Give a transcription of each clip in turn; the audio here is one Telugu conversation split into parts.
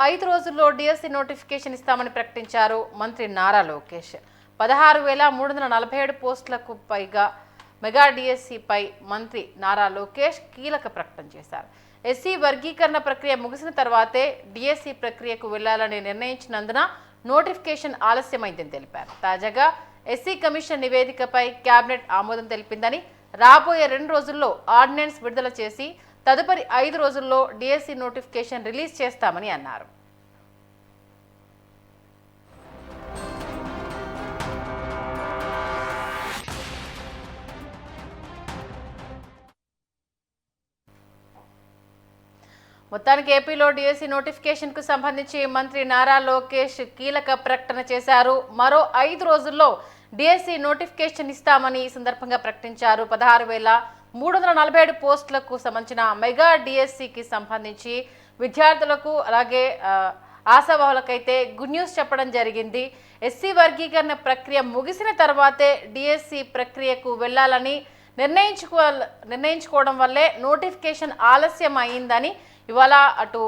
5 రోజుల్లో డిఎస్సి నోటిఫికేషన్ ఇస్తామని ప్రకటించారు మంత్రి నారా లోకేష్. 16,347 పోస్టులకు పైగా మెగా డిఎస్సిపై మంత్రి నారా లోకేష్ కీలక ప్రకటన చేశారు. ఎస్సీ వర్గీకరణ ప్రక్రియ ముగిసిన తర్వాతే డిఎస్సి ప్రక్రియకు వెళ్లాలని నిర్ణయించినందున నోటిఫికేషన్ ఆలస్యమైందని తెలిపారు. తాజాగా ఎస్సీ కమిషన్ నివేదికపై కేబినెట్ ఆమోదం తెలిపిందని, రాబోయే 2 రోజుల్లో ఆర్డినెన్స్ విడుదల చేసి తదుపరి 5 రోజుల్లో డిఎస్సి నోటిఫికేషన్ రిలీజ్ చేస్తామని అన్నారు. మొత్తానికి ఏపీలో డిఎస్సి నోటిఫికేషన్ కు సంబంధించి మంత్రి నారా లోకేష్ కీలక ప్రకటన చేశారు. మరో 5 రోజుల్లో డిఎస్సి నోటిఫికేషన్ ఇస్తామని ఈ సందర్భంగా ప్రకటించారు. 16,347 పోస్టులకు సంబంధించిన మెగా డిఎస్సికి సంబంధించి విద్యార్థులకు అలాగే ఆశావాహులకైతే గుడ్ న్యూస్ చెప్పడం జరిగింది. ఎస్సీ వర్గీకరణ ప్రక్రియ ముగిసిన తర్వాతే డిఎస్సి ప్రక్రియకు వెళ్లాలని నిర్ణయించుకోవడం వల్లే నోటిఫికేషన్ ఆలస్యం అయిందని ఇవాళ అటు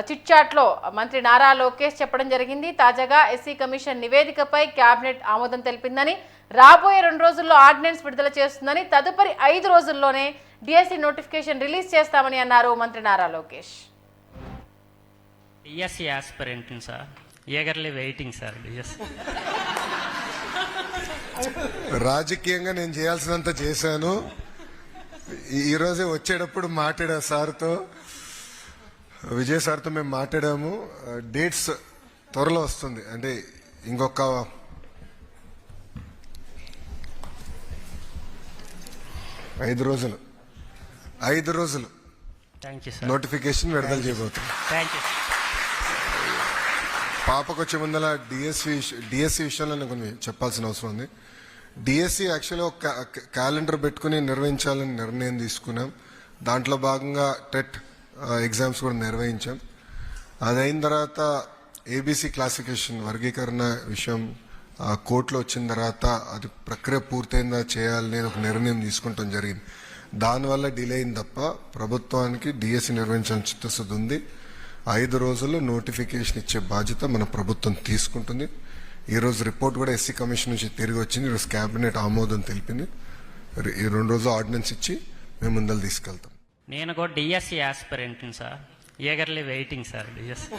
చిట్ చాట్లో మంత్రి నారా లోకేష్ చెప్పడం జరిగింది. తాజాగా ఎస్సీ కమిషన్ నివేదికపై కేబినెట్ ఆమోదం తెలిపిందని, రాబోయే 2 రోజుల్లో ఆర్డినెన్స్ విడుదల చేస్తుందని, తదుపరి 5 రోజుల్లోనే డిఎస్సి నోటిఫికేషన్ రిలీజ్ చేస్తామని అన్నారు మంత్రి Nara Lokesh. DSC aspirant sir, eagerly waiting sir. DSC రాజకీయంగా నేను చేయాల్సినంత చేశాను. ఈరోజే వచ్చేటప్పుడు మాట్లాడా సార్తో, విజయ్ సార్తో మేము మాట్లాడాము. డేట్స్ త్వరలో వస్తుంది, అంటే ఇంకొక 5 రోజులు నోటిఫికేషన్ విడుదల చేయబోతుంది. పాపకు వచ్చే ముందర డిఎస్సి విషయంలో నేను కొన్ని చెప్పాల్సిన అవసరం ఉంది. డిఎస్సి యాక్చువల్గా ఒక క్యాలెండర్ పెట్టుకుని నిర్వహించాలని నిర్ణయం తీసుకున్నాం. దాంట్లో భాగంగా టెట్ ఎగ్జామ్స్ కూడా నిర్వహించాం. అదైన తర్వాత ఏబీసీ క్లాసిఫికేషన్ వర్గీకరణ విషయం కోర్టులో వచ్చిన తర్వాత అది ప్రక్రియ పూర్తయిందా చేయాలని ఒక నిర్ణయం తీసుకుంటాం జరిగింది. దానివల్ల డిలే అయింది తప్ప ప్రభుత్వానికి డిఎస్సి నిర్వహించాలని చిత్తశుద్ధి ఉంది. 5 రోజుల్లో నోటిఫికేషన్ ఇచ్చే బాధ్యత మన ప్రభుత్వం తీసుకుంటుంది. ఈరోజు రిపోర్ట్ కూడా ఎస్సీ కమిషన్ నుంచి తిరిగి వచ్చింది. ఈరోజు కేబినెట్ ఆమోదం తెలిపింది. ఈ 2 రోజులు ఆర్డినెన్స్ ఇచ్చి మేము ముందలు తీసుకెళ్తాం. నేను కూడా DSC aspirant sir, eagerly waiting sir. DSC